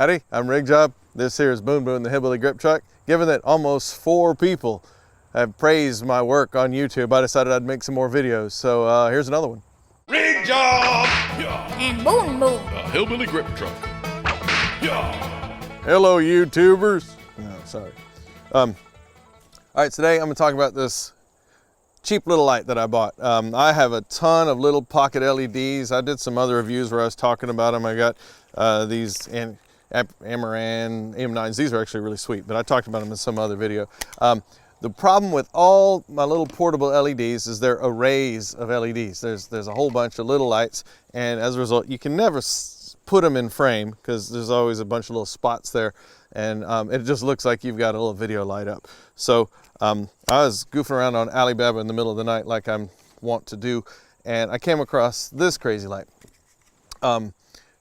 Howdy, I'm Rigjob. This here is Boon Boon, the hillbilly grip truck. Given that almost 4 people have praised my work on YouTube, I decided I'd make some more videos. So here's another one. Rigjob! Yeah. And Boon Boon, The hillbilly grip truck. Yeah. Hello, YouTubers. No, sorry. All right, today I'm gonna talk about this cheap little light that I bought. I have a ton of little pocket LEDs. I did some other reviews where I was talking about them. I got these Amaran M9s. These are actually really sweet, but I talked about them in some other video. The problem with all my little portable LEDs is they're arrays of LEDs. There's a whole bunch of little lights, and as a result, you can never put them in frame because there's always a bunch of little spots there, and it just looks like you've got a little video light up. So I was goofing around on Alibaba in the middle of the night like I want to do, and I came across this crazy light.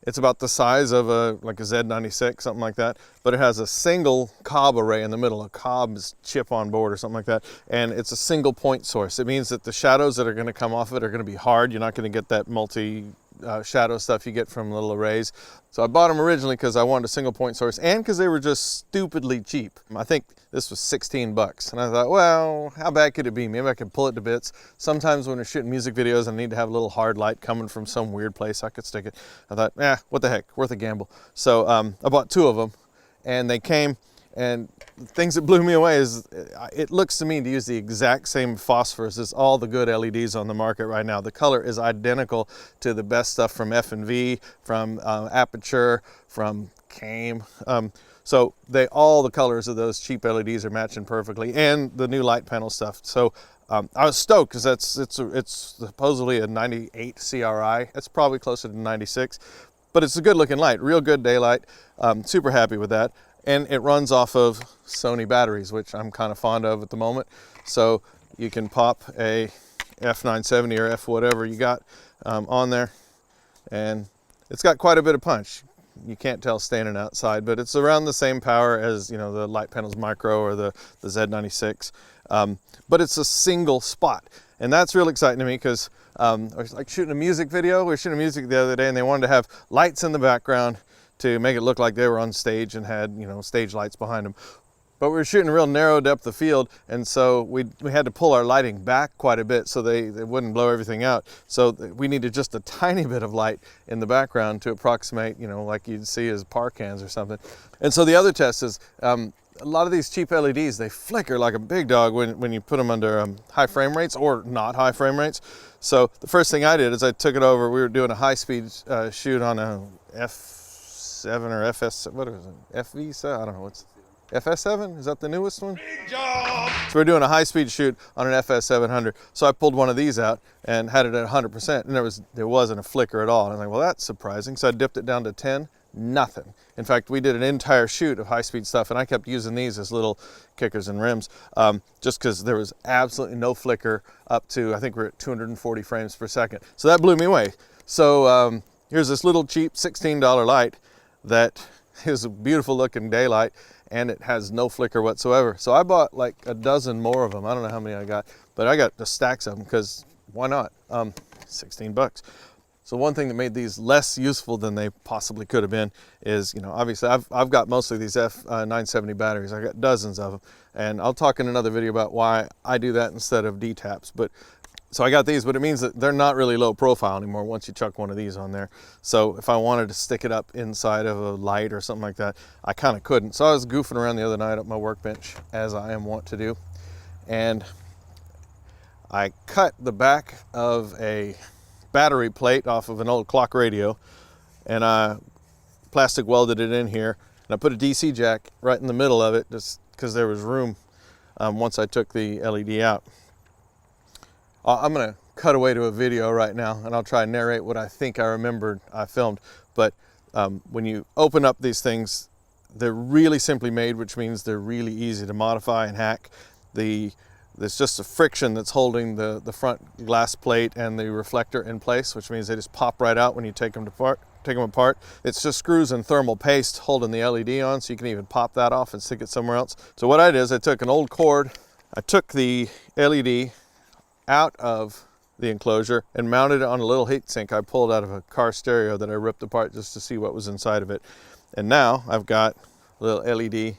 It's about the size of like a Z96, something like that, but it has a single cob array in the middle, a cob's chip on board or something like that, and it's a single point source. It means that the shadows that are going to come off of it are going to be hard. You're not going to get that multi shadow stuff you get from little arrays. So I bought them originally because I wanted a single point source and because they were just stupidly cheap. I think this was 16 bucks. And I thought, well, how bad could it be? Maybe I could pull it to bits. Sometimes when we're shooting music videos, I need to have a little hard light coming from some weird place. I could stick it. I thought, what the heck, worth a gamble. So I bought 2 of them, and they came, and the things that blew me away is it looks to me to use the exact same phosphorus as all the good LEDs on the market right now. The color is identical to the best stuff from F&V, from Aperture, from Came. So all the colors of those cheap LEDs are matching perfectly, and the new light panel stuff. So I was stoked because it's supposedly a 98 CRI. It's probably closer to 96, but it's a good looking light, real good daylight. Super happy with that. And it runs off of Sony batteries, which I'm kind of fond of at the moment. So you can pop a F970 or F whatever you got on there, and it's got quite a bit of punch. You can't tell standing outside, but it's around the same power as the Light Panels Micro or the Z96. But it's a single spot, and that's real exciting to me because I was like shooting a music video. We were shooting music the other day, and they wanted to have lights in the background to make it look like they were on stage and had stage lights behind them. But we were shooting a real narrow depth of field, and so we had to pull our lighting back quite a bit so they wouldn't blow everything out. So we needed just a tiny bit of light in the background to approximate, like you'd see as par cans or something. And so the other test is a lot of these cheap LEDs, they flicker like a big dog when you put them under high frame rates or not high frame rates. So the first thing I did is I took it over. We were doing a high-speed shoot on a F7 or FS, what is it? FV7? I don't know what's. FS7? Is that the newest one? Job. So we're doing a high-speed shoot on an FS700. So I pulled one of these out and had it at 100%, and there wasn't a flicker at all. And I'm like, well, that's surprising. So I dipped it down to 10, nothing. In fact, we did an entire shoot of high-speed stuff, and I kept using these as little kickers and rims, just because there was absolutely no flicker up to, I think we're at 240 frames per second. So that blew me away. So here's this little cheap $16 light that is a beautiful looking daylight, and it has no flicker whatsoever. So I bought like a dozen more of them. I don't know how many I got, but I got the stacks of them because why not? 16 bucks. So one thing that made these less useful than they possibly could have been is, obviously I've got mostly these F970 batteries. I got dozens of them, and I'll talk in another video about why I do that instead of D-taps. But so I got these, but it means that they're not really low profile anymore once you chuck one of these on there. So if I wanted to stick it up inside of a light or something like that, I kind of couldn't. So I was goofing around the other night at my workbench, as I am wont to do, and I cut the back of a battery plate off of an old clock radio, and I plastic welded it in here, and I put a DC jack right in the middle of it just because there was room once I took the LED out. I'm going to cut away to a video right now, and I'll try and narrate what I think I remembered I filmed. But when you open up these things, they're really simply made, which means they're really easy to modify and hack. There's just a friction that's holding the front glass plate and the reflector in place, which means they just pop right out when you take them apart. It's just screws and thermal paste holding the LED on, so you can even pop that off and stick it somewhere else. So what I did is I took an old cord, I took the LED out of the enclosure and mounted it on a little heat sink I pulled out of a car stereo that I ripped apart just to see what was inside of it. And now I've got a little LED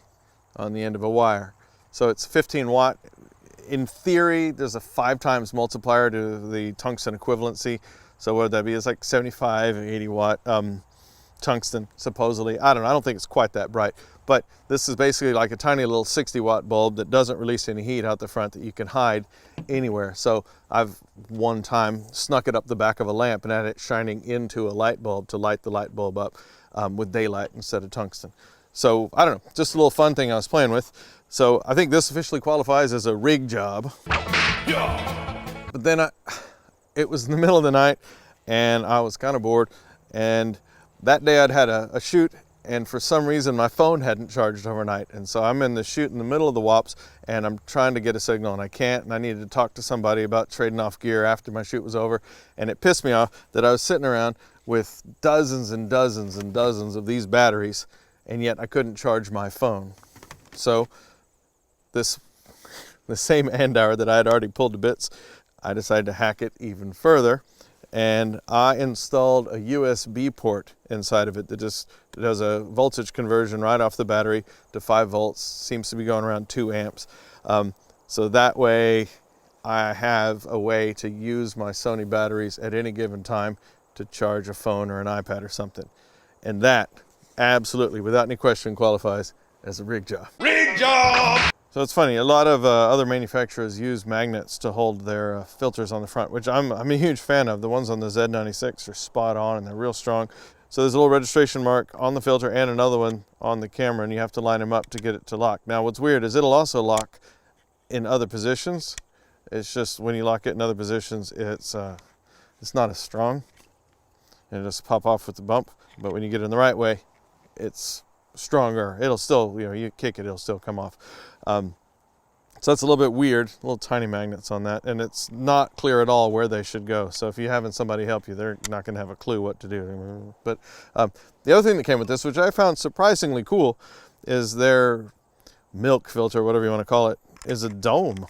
on the end of a wire. So it's 15 watt. In theory, there's a 5 times multiplier to the tungsten equivalency. So what would that be? It's like 75, 80 watt tungsten, supposedly. I don't think it's quite that bright. But this is basically like a tiny little 60 watt bulb that doesn't release any heat out the front that you can hide anywhere. So I've one time snuck it up the back of a lamp and had it shining into a light bulb to light the light bulb up with daylight instead of tungsten. So I don't know, just a little fun thing I was playing with. So I think this officially qualifies as a rig job. Yeah. But then it was in the middle of the night and I was kind of bored. And that day I'd had a shoot, and for some reason my phone hadn't charged overnight. And so I'm in the shoot in the middle of the wops and I'm trying to get a signal and I can't, and I needed to talk to somebody about trading off gear after my shoot was over. And it pissed me off that I was sitting around with dozens and dozens and dozens of these batteries, and yet I couldn't charge my phone. So the same Andoer that I had already pulled to bits, I decided to hack it even further, and I installed a USB port inside of it that just does a voltage conversion right off the battery to 5 volts. Seems to be going around 2 amps. So that way I have a way to use my Sony batteries at any given time to charge a phone or an iPad or something. And that absolutely, without any question, qualifies as a rig job. Rig job! So it's funny, a lot of other manufacturers use magnets to hold their filters on the front, which I'm a huge fan of. The ones on the Z96 are spot on and they're real strong. So there's a little registration mark on the filter and another one on the camera, and you have to line them up to get it to lock. Now what's weird is it'll also lock in other positions. It's just when you lock it in other positions, it's not as strong. It'll just pop off with the bump. But when you get it in the right way, it's stronger. It'll still, you kick it, it'll still come off. So that's a little bit weird, little tiny magnets on that, and it's not clear at all where they should go. So if you're having somebody help you, they're not going to have a clue what to do. But the other thing that came with this, which I found surprisingly cool, is their milk filter, whatever you want to call it, is a dome.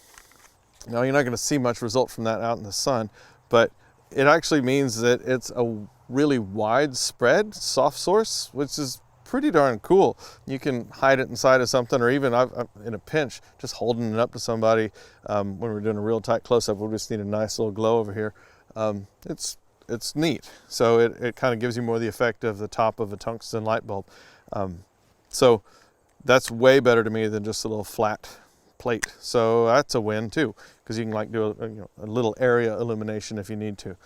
Now you're not going to see much result from that out in the sun, but it actually means that it's a really widespread soft source, which is pretty darn cool. You can hide it inside of something, or even I'm in a pinch, just holding it up to somebody when we're doing a real tight close-up. We just need a nice little glow over here. It's neat. So it kind of gives you more the effect of the top of a tungsten light bulb. So that's way better to me than just a little flat plate. So that's a win too, because you can like do a little area illumination if you need to.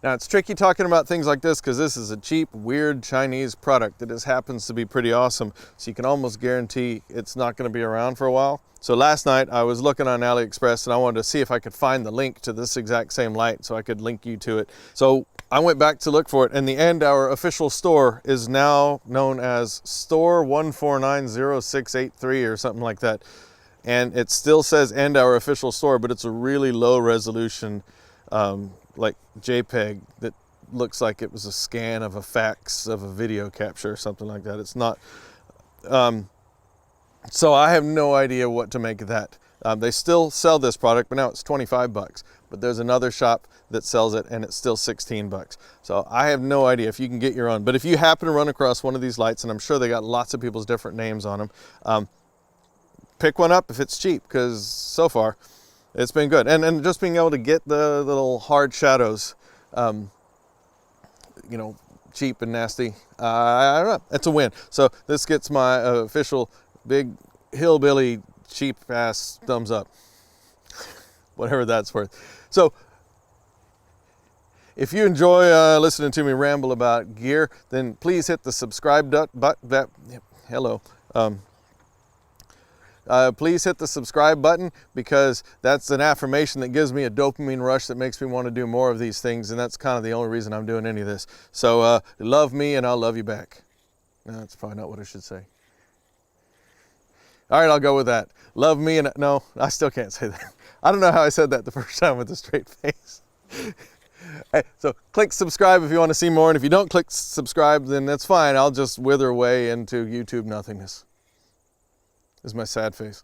Now it's tricky talking about things like this because this is a cheap, weird Chinese product that just happens to be pretty awesome. So you can almost guarantee it's not going to be around for a while. So last night I was looking on AliExpress and I wanted to see if I could find the link to this exact same light so I could link you to it. So I went back to look for it, and the Andoer official store is now known as store 1490683 or something like that. And it still says Andoer official store, but it's a really low resolution like JPEG that looks like it was a scan of a fax of a video capture or something like that. It's not. So I have no idea what to make of that. They still sell this product, but now it's 25 bucks. But there's another shop that sells it and it's still 16 bucks. So I have no idea if you can get your own. But if you happen to run across one of these lights, and I'm sure they got lots of people's different names on them, pick one up if it's cheap, because so far it's been good. And just being able to get the little hard shadows, cheap and nasty, I don't know, it's a win. So this gets my official big hillbilly cheap ass thumbs up, whatever that's worth. So if you enjoy listening to me ramble about gear, then please hit the subscribe button. Hello. Please hit the subscribe button, because that's an affirmation that gives me a dopamine rush that makes me want to do more of these things, and that's kind of the only reason I'm doing any of this. So love me and I'll love you back. No, that's probably not what I should say. All right, I'll go with that. Love me and no, I still can't say that. I don't know how I said that the first time with a straight face. Hey, so click subscribe if you want to see more, and if you don't click subscribe, then that's fine. I'll just wither away into YouTube nothingness. This is my sad face.